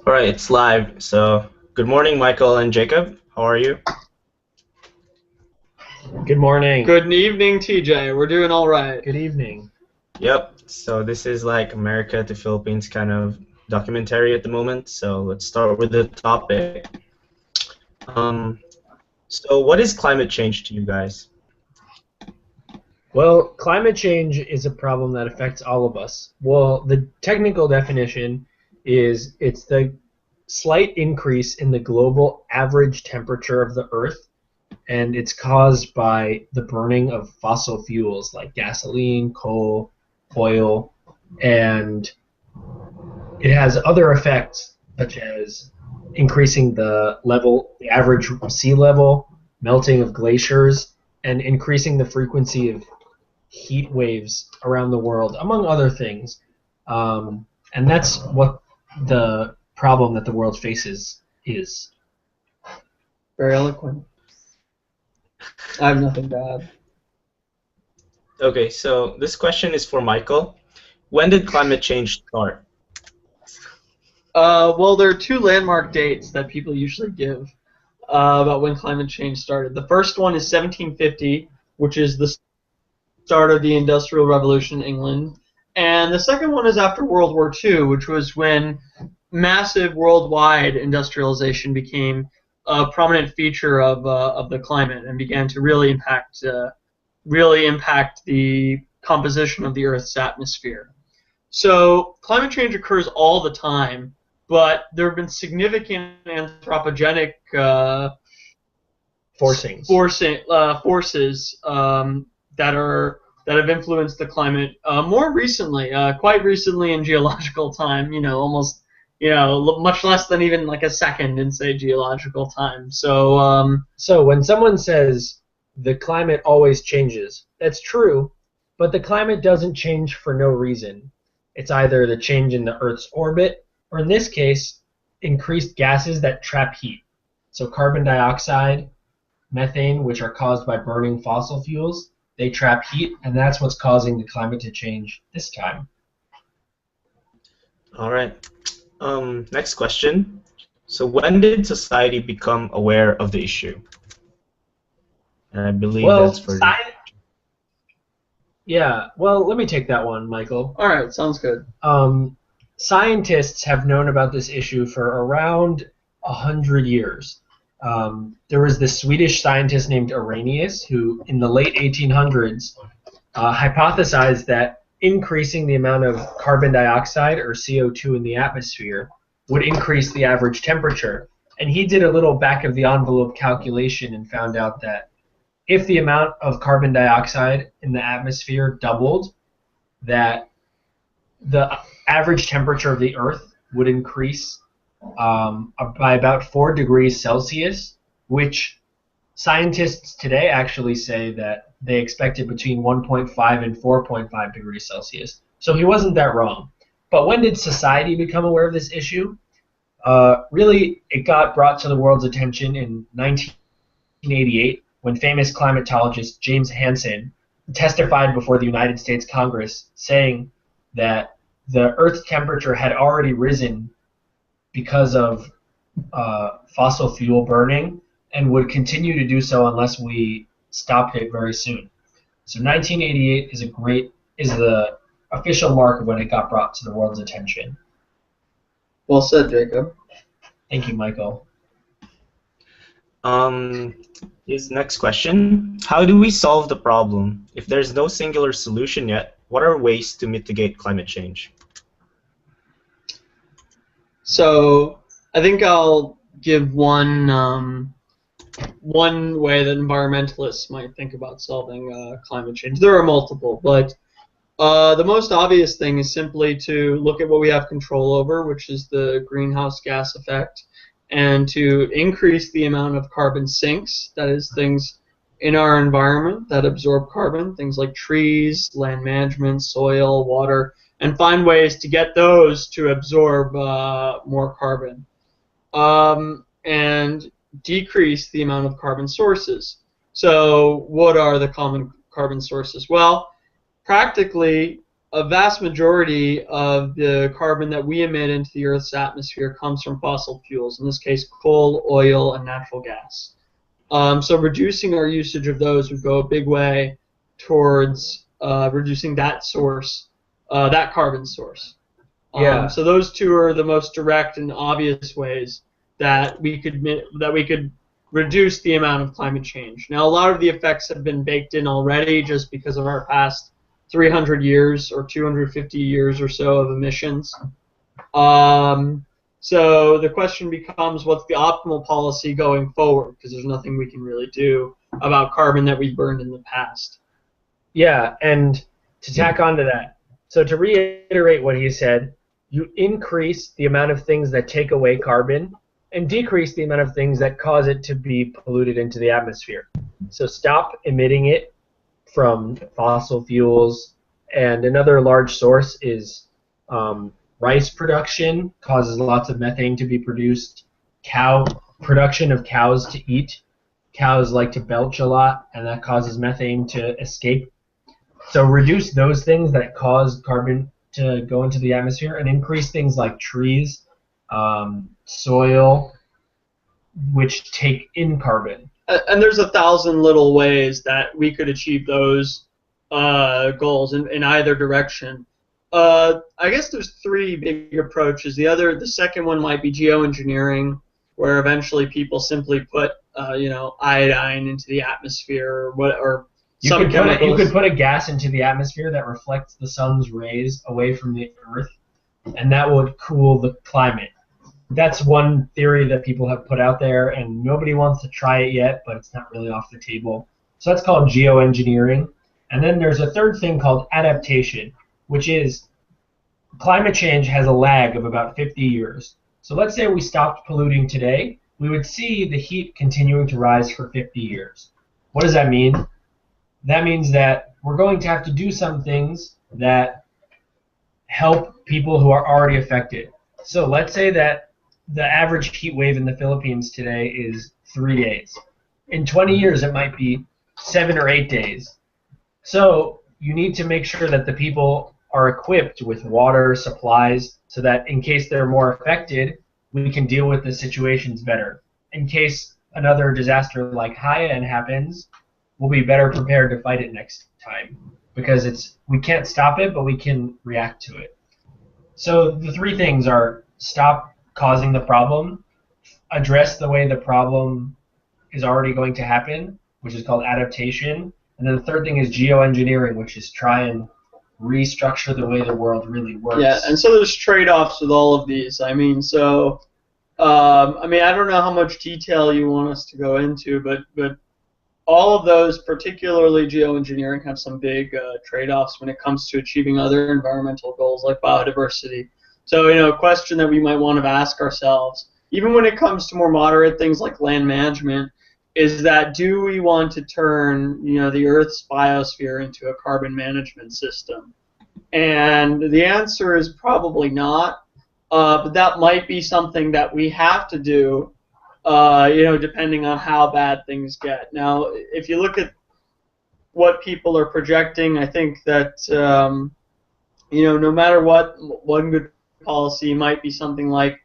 All right, it's live. So, good morning, Michael and Jacob. How are you? Good morning. Good evening, TJ. We're doing all right. Good evening. Yep. So, this is like America to Philippines kind of documentary at the moment. So, let's start with the topic. Um, so, what is climate change to you guys? Well, climate change is a problem that affects all of us. Well, the technical definition is it's the slight increase in the global average temperature of the Earth, and it's caused by the burning of fossil fuels like gasoline, coal, oil, and it has other effects such as increasing the average sea level, melting of glaciers, and increasing the frequency of heat waves around the world, among other things. And that's what the problem that the world faces is. Very eloquent. I have nothing to add. Okay, so this question is for Michael. When did climate change start? Well, there are two landmark dates that people usually give about when climate change started. The first one is 1750, which is the start of the Industrial Revolution in England. And the second one is after World War II, which was when massive worldwide industrialization became a prominent feature of the climate and began to really impact the composition of the Earth's atmosphere. So climate change occurs all the time, but there have been significant anthropogenic Forcings. forces that have influenced the climate more recently, quite recently in geological time. Much less than even like a second in say geological time. So when someone says the climate always changes, that's true, but the climate doesn't change for no reason. It's either the change in the Earth's orbit, or in this case, increased gases that trap heat. So carbon dioxide, methane, which are caused by burning fossil fuels, they trap heat, and that's what's causing the climate to change this time. All right. Next question. So, when did society become aware of the issue? And I believe Well, that's for let me take that one, Michael. All right, sounds good. Scientists have known about this issue for around 100 years. There was this Swedish scientist named Arrhenius who, in the late 1800s, hypothesized that increasing the amount of carbon dioxide, or CO2, in the atmosphere would increase the average temperature. And he did a little back-of-the-envelope calculation and found out that if the amount of carbon dioxide in the atmosphere doubled, that the average temperature of the Earth would increase by about 4 degrees Celsius, which scientists today actually say that they expected between 1.5 and 4.5 degrees Celsius. So he wasn't that wrong. But when did society become aware of this issue? Really, it got brought to the world's attention in 1988 when famous climatologist James Hansen testified before the United States Congress saying that the Earth's temperature had already risen because of fossil fuel burning and would continue to do so unless we stopped it very soon. So 1988 is the official mark of when it got brought to the world's attention. Well said, Jacob. Thank you, Michael. His next question. How do we solve the problem? If there's no singular solution yet, what are ways to mitigate climate change? So I think I'll give one way that environmentalists might think about solving climate change. There are multiple, but the most obvious thing is simply to look at what we have control over, which is the greenhouse gas effect, and to increase the amount of carbon sinks, that is, things in our environment that absorb carbon, things like trees, land management, soil, water, and find ways to get those to absorb more carbon. And decrease the amount of carbon sources. So what are the common carbon sources? Well, practically, a vast majority of the carbon that we emit into the Earth's atmosphere comes from fossil fuels, in this case coal, oil, and natural gas. So reducing our usage of those would go a big way towards reducing that source, that carbon source. Yeah. So those two are the most direct and obvious ways that we could reduce the amount of climate change. Now, a lot of the effects have been baked in already just because of our past 300 years or 250 years or so of emissions. So the question becomes, what's the optimal policy going forward? Because there's nothing we can really do about carbon that we burned in the past. Yeah, and to tack on to that, so to reiterate what he said, you increase the amount of things that take away carbon and decrease the amount of things that cause it to be polluted into the atmosphere. So stop emitting it from fossil fuels, and another large source is rice production causes lots of methane to be produced. Production of cows to eat. Cows like to belch a lot, and that causes methane to escape. So reduce those things that cause carbon to go into the atmosphere, and increase things like trees, soil, which take in carbon. And there's 1,000 little ways that we could achieve those goals in either direction. I guess there's three big approaches. The second one might be geoengineering, where eventually people simply put iodine into the atmosphere or you could put a gas into the atmosphere that reflects the sun's rays away from the Earth, and that would cool the climate. That's one theory that people have put out there, and nobody wants to try it yet, but it's not really off the table. So that's called geoengineering. And then there's a third thing called adaptation, which is climate change has a lag of about 50 years. So let's say we stopped polluting today, we would see the heat continuing to rise for 50 years. What does that mean? That means that we're going to have to do some things that help people who are already affected. So let's say that the average heat wave in the Philippines today is 3 days. In 20 years, it might be 7 or 8 days. So you need to make sure that the people are equipped with water, supplies, so that in case they're more affected, we can deal with the situations better. In case another disaster like Haiyan happens, we'll be better prepared to fight it next time, because we can't stop it, but we can react to it. So the three things are: stop causing the problem, address the way the problem is already going to happen, which is called adaptation, and then the third thing is geoengineering, which is try and restructure the way the world really works. Yeah, and so there's trade-offs with all of these. I mean, I don't know how much detail you want us to go into, but all of those, particularly geoengineering, have some big trade-offs when it comes to achieving other environmental goals like biodiversity. So, a question that we might want to ask ourselves, even when it comes to more moderate things like land management, is that do we want to turn, the Earth's biosphere into a carbon management system? And the answer is probably not, but that might be something that we have to do, depending on how bad things get. Now, if you look at what people are projecting, I think that, no matter what, one good policy might be something like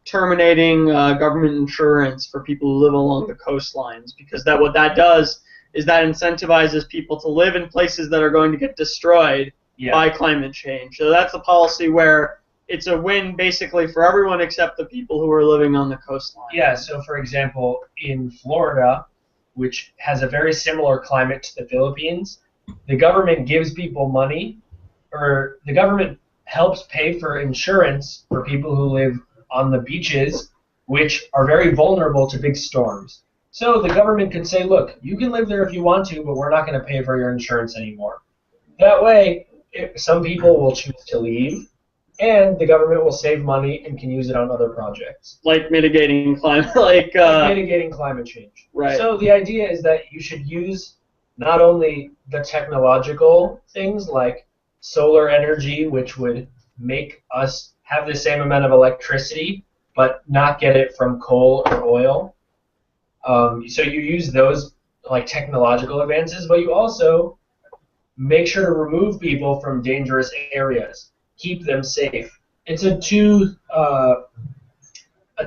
terminating government insurance for people who live along the coastlines, because what that does is that incentivizes people to live in places that are going to get destroyed by climate change. So that's a policy where it's a win basically for everyone except the people who are living on the coastline. Yeah, so for example, in Florida, which has a very similar climate to the Philippines, the government gives people money, or the government helps pay for insurance for people who live on the beaches, which are very vulnerable to big storms. So the government can say, look, you can live there if you want to, but we're not going to pay for your insurance anymore. That way, some people will choose to leave, and the government will save money and can use it on other projects. Like mitigating climate, mitigating climate change. Right. So the idea is that you should use not only the technological things like solar energy, which would make us have the same amount of electricity, but not get it from coal or oil. So you use those like technological advances, but you also make sure to remove people from dangerous areas, keep them safe. It's a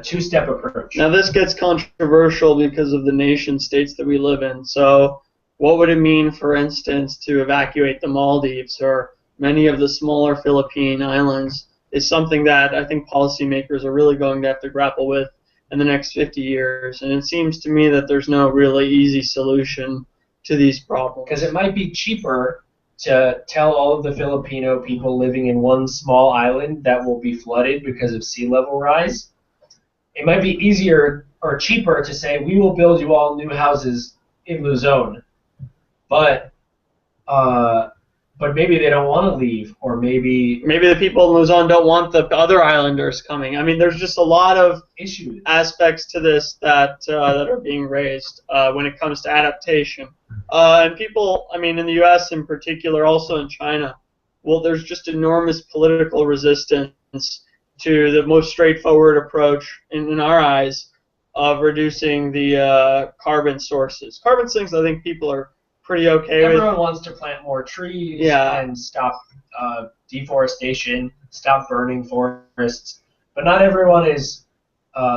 two-step approach. Now this gets controversial because of the nation states that we live in. So what would it mean, for instance, to evacuate the Maldives or many of the smaller Philippine islands is something that I think policymakers are really going to have to grapple with in the next 50 years. And it seems to me that there's no really easy solution to these problems. Because it might be cheaper to tell all of the Filipino people living in one small island that will be flooded because of sea level rise. It might be easier or cheaper to say, we will build you all new houses in Luzon. But maybe they don't want to leave, or maybe the people in Luzon don't want the other islanders coming. I mean, there's just a lot of issues, aspects to this that are being raised when it comes to adaptation. And people, I mean, in the U.S. in particular, also in China, well, there's just enormous political resistance to the most straightforward approach, in our eyes, of reducing the carbon sources. Carbon sinks, I think people are pretty okay with. Everyone wants to plant more trees and stop deforestation, stop burning forests, but not everyone is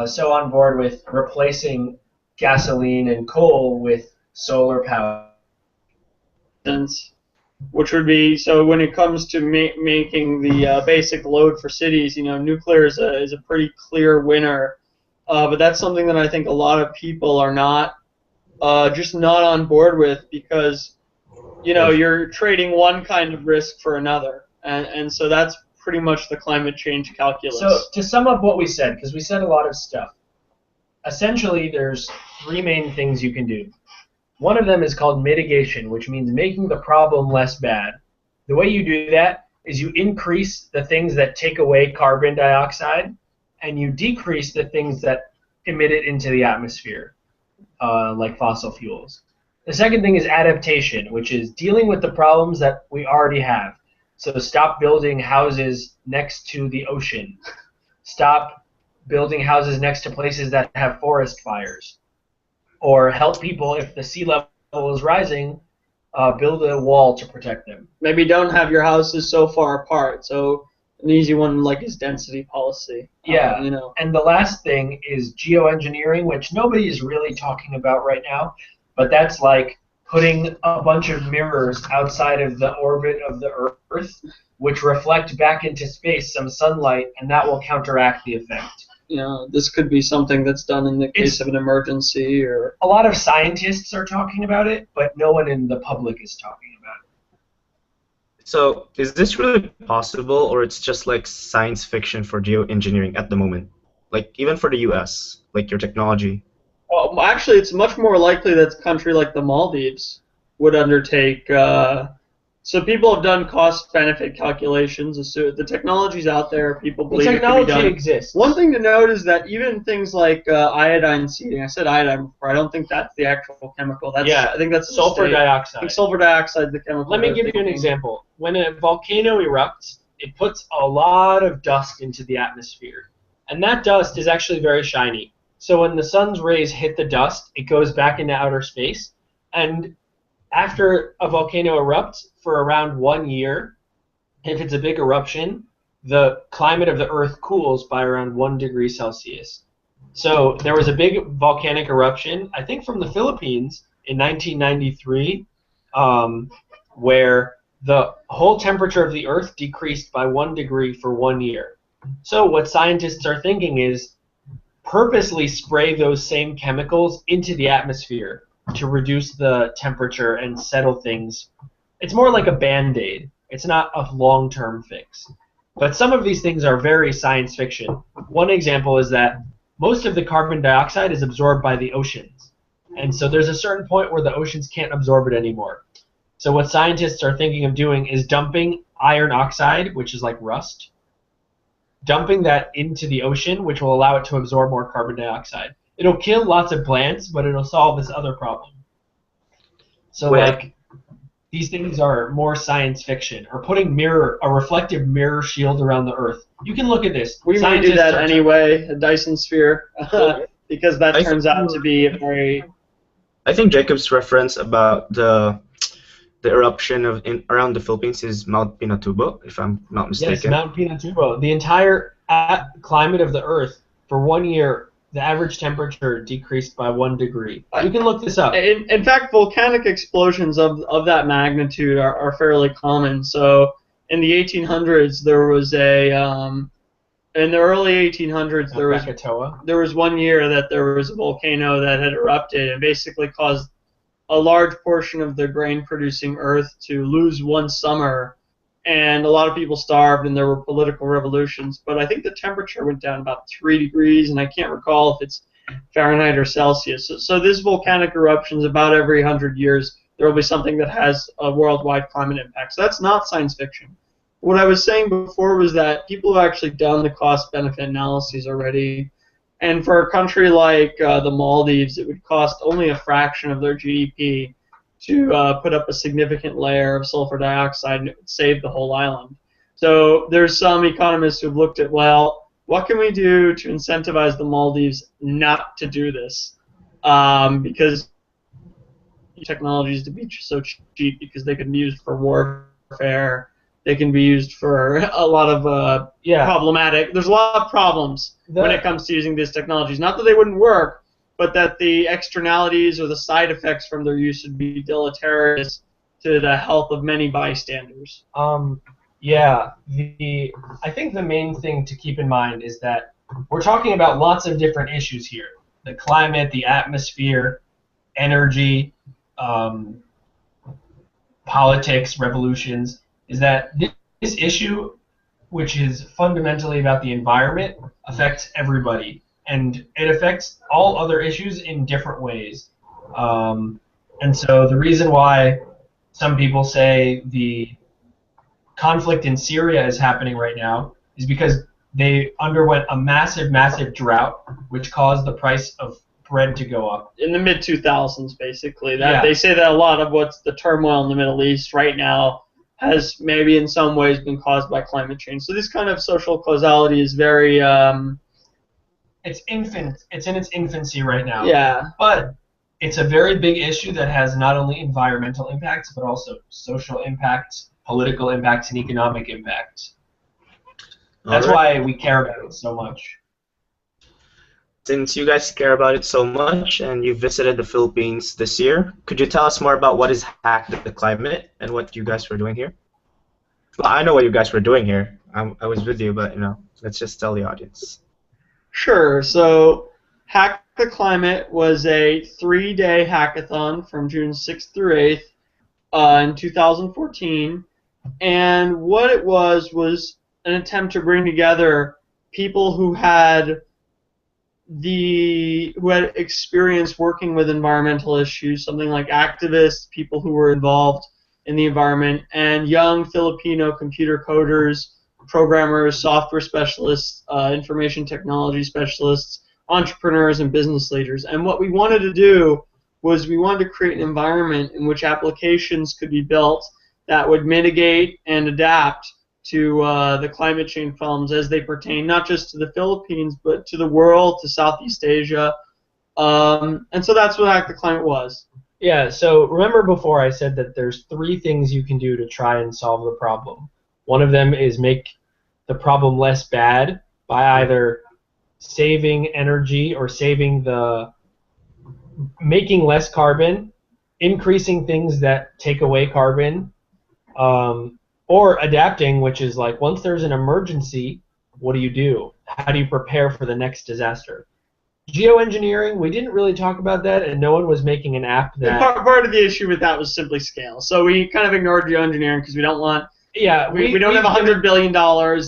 so on board with replacing gasoline and coal with solar power. Which would be, so when it comes to making the basic load for cities, you know, nuclear is a pretty clear winner, but that's something that I think a lot of people are not just not on board with, because, you know, you're trading one kind of risk for another, and so that's pretty much the climate change calculus. So to sum up what we said, because we said a lot of stuff, essentially there's three main things you can do. One of them is called mitigation, which means making the problem less bad. The way you do that is you increase the things that take away carbon dioxide, and you decrease the things that emit it into the atmosphere, like fossil fuels. The second thing is adaptation, which is dealing with the problems that we already have. So stop building houses next to the ocean. Stop building houses next to places that have forest fires. Or help people, if the sea level is rising, build a wall to protect them. Maybe don't have your houses so far apart. So an easy one like is density policy. Yeah, you know. And the last thing is geoengineering, which nobody is really talking about right now, but that's like putting a bunch of mirrors outside of the orbit of the Earth, which reflect back into space some sunlight, and that will counteract the effect. You know, this could be something that's done in the case of an emergency, or a lot of scientists are talking about it, but no one in the public is talking about it. So, is this really possible, or it's just like science fiction for geoengineering at the moment? Like, even for the US, like your technology? Well, actually, it's much more likely that a country like the Maldives would undertake. So people have done cost-benefit calculations. So the technology's out there. People believe the technology it can be done. exists. One thing to note is that even things like iodine seeding. I said iodine before. I don't think that's the actual chemical. I think that's sulfur dioxide. I think sulfur dioxide is the chemical. Let me give you an example. When a volcano erupts, it puts a lot of dust into the atmosphere, and that dust is actually very shiny. So when the sun's rays hit the dust, it goes back into outer space, and after a volcano erupts for around 1 year, if it's a big eruption, the climate of the Earth cools by around 1 degree Celsius. So there was a big volcanic eruption, I think from the Philippines in 1993, where the whole temperature of the Earth decreased by 1 degree for 1 year. So what scientists are thinking is purposely spray those same chemicals into the atmosphere to reduce the temperature and settle things. It's more like a Band-Aid. It's not a long-term fix. But some of these things are very science fiction. One example is that most of the carbon dioxide is absorbed by the oceans. And so there's a certain point where the oceans can't absorb it anymore. So what scientists are thinking of doing is dumping iron oxide, which is like rust, dumping that into the ocean, which will allow it to absorb more carbon dioxide. It'll kill lots of plants, but it'll solve this other problem. So like these things are more science fiction, or putting a reflective mirror shield around the Earth. You can look at this. We may do that anyway, a Dyson sphere, because that turns out to be a very... I think Jacob's reference about the the eruption around the Philippines is Mount Pinatubo, if I'm not Yes, mistaken. Mount Pinatubo. The entire climate of the Earth for 1 year, the average temperature decreased by 1 degree. You can look this up. In fact, volcanic explosions of that magnitude are fairly common. So in the 1800s, there was in the early 1800s, there was 1 year that there was a volcano that had erupted and basically caused a large portion of the grain-producing Earth to lose one summer, and a lot of people starved, and there were political revolutions. But I think the temperature went down about 3 degrees, and I can't recall if it's Fahrenheit or Celsius. So this volcanic eruptions about every 100 years, there will be something that has a worldwide climate impact. So that's not science fiction. What I was saying before was that people have actually done the cost-benefit analyses already. And for a country like the Maldives, it would cost only a fraction of their GDP to put up a significant layer of sulfur dioxide, and it would save the whole island. So there's some economists who've looked at, well, what can we do to incentivize the Maldives not to do this? Because technologies to be so cheap, because they can be used for warfare. They can be used for a lot of problematic. There's a lot of problems when it comes to using these technologies. Not that they wouldn't work, but that the externalities or the side effects from their use would be deleterious to the health of many bystanders. I think the main thing to keep in mind is that we're talking about lots of different issues here: the climate, the atmosphere, energy, politics, revolutions. Is that this issue, which is fundamentally about the environment, affects everybody, and it affects all other issues in different ways. And so the reason why some people say the conflict in Syria is happening right now is because they underwent a massive, massive drought, which caused the price of bread to go up. In the mid-2000s, basically. They say that a lot of what's the turmoil in the Middle East right now has maybe in some ways been caused by climate change. So this kind of social causality is very... It's infant. It's in its infancy right now. Yeah. But it's a very big issue that has not only environmental impacts, but also social impacts, political impacts, and economic impacts. That's why we care about it so much. Since you guys care about it so much and you visited the Philippines this year, could you tell us more about what is Hack the Climate and what you guys were doing here? Well, I know what you guys were doing here. I was with you, but let's just tell the audience. Sure. So Hack the Climate was a 3-day hackathon from June 6th through 8th in 2014. And what it was an attempt to bring together people who had experience working with environmental issues, something like activists, people who were involved in the environment, and young Filipino computer coders, programmers, software specialists, information technology specialists, entrepreneurs, and business leaders. And what we wanted to do was we wanted to create an environment in which applications could be built that would mitigate and adapt to the climate change problems as they pertain not just to the Philippines, but to the world, to Southeast Asia. And so that's what Hack the Climate was. Yeah, so remember before I said that there's 3 things you can do to try and solve the problem. One of them is make the problem less bad by either saving energy or making less carbon, increasing things that take away carbon, or adapting, which is like once there's an emergency, what do you do? How do you prepare for the next disaster? Geoengineering, we didn't really talk about that, and no one was making an app that... Part of the issue with that was simply scale. So we kind of ignored geoengineering because we don't want... Yeah, we don't have $100 billion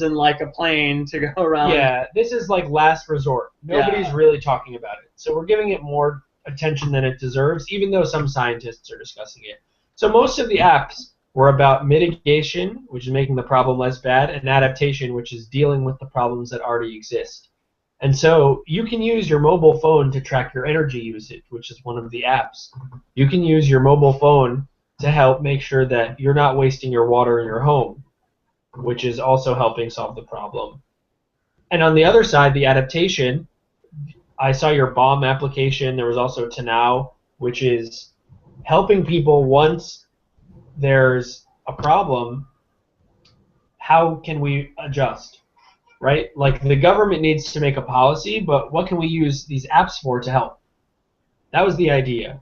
in like a plane to go around. Yeah, this is like last resort. Nobody's really talking about it. So we're giving it more attention than it deserves, even though some scientists are discussing it. So most of the apps were about mitigation, which is making the problem less bad, and adaptation, which is dealing with the problems that already exist. And so you can use your mobile phone to track your energy usage, which is one of the apps. You can use your mobile phone to help make sure that you're not wasting your water in your home, which is also helping solve the problem. And on the other side, the adaptation, I saw your bomb application. There was also Tanow, which is helping people once there's a problem, how can we adjust, right? Like the government needs to make a policy, but what can we use these apps for to help? That was the idea.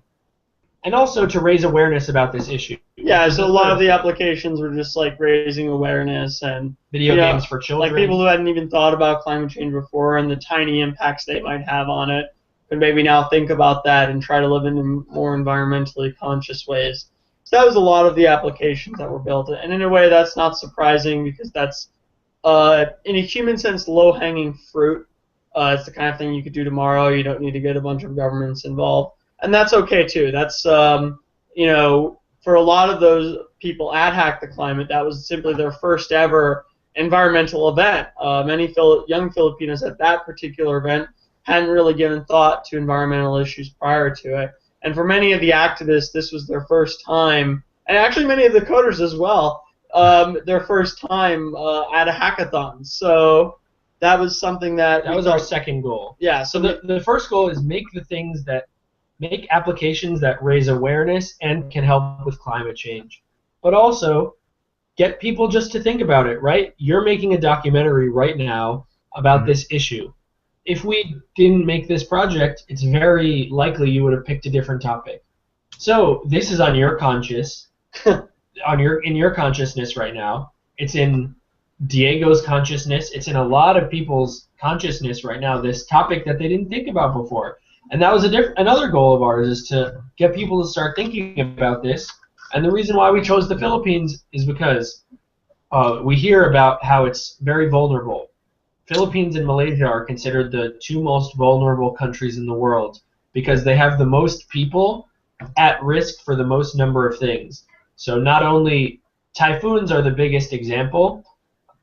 And also to raise awareness about this issue. Yeah, so a lot of the applications were just like raising awareness and video games for children. Like people who hadn't even thought about climate change before and the tiny impacts they might have on it, and maybe now think about that and try to live in more environmentally conscious ways. So that was a lot of the applications that were built, and in a way that's not surprising because that's, in a human sense, low-hanging fruit. It's the kind of thing you could do tomorrow. You don't need to get a bunch of governments involved. And that's okay too. That's for a lot of those people at Hack the Climate, that was simply their first ever environmental event. Many young Filipinos at that particular event hadn't really given thought to environmental issues prior to it. And for many of the activists, this was their first time, and actually many of the coders as well, their first time at a hackathon. So that was something that was our second goal. Yeah. So the first goal is make applications that raise awareness and can help with climate change. But also get people just to think about it, right? You're making a documentary right now about this issue. If we didn't make this project, it's very likely you would have picked a different topic. So this is on your conscious, in your consciousness right now. It's in Diego's consciousness. It's in a lot of people's consciousness right now, this topic that they didn't think about before. And that was another goal of ours, is to get people to start thinking about this. And the reason why we chose the Philippines is because we hear about how it's very vulnerable. Philippines and Malaysia are considered the two most vulnerable countries in the world because they have the most people at risk for the most number of things. So not only typhoons are the biggest example,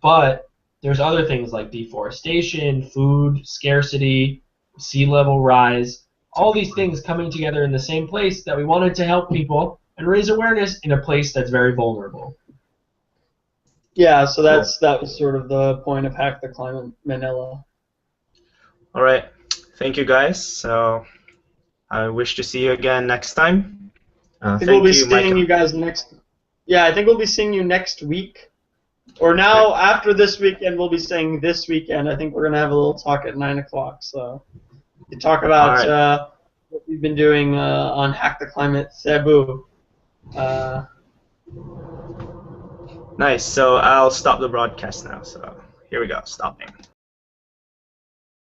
but there's other things like deforestation, food scarcity, sea level rise, all these things coming together in the same place that we wanted to help people and raise awareness in a place that's very vulnerable. Yeah, so that was sort of the point of Hack the Climate Manila. All right. Thank you, guys. So I wish to see you again next time. I think we'll be seeing you guys next. Yeah, I think we'll be seeing you next week. Or now, after this weekend, we'll be saying this weekend. I think we're going to have a little talk at 9 o'clock. So to talk about what we've been doing on Hack the Climate Cebu. Nice. So I'll stop the broadcast now. So here we go. Stopping.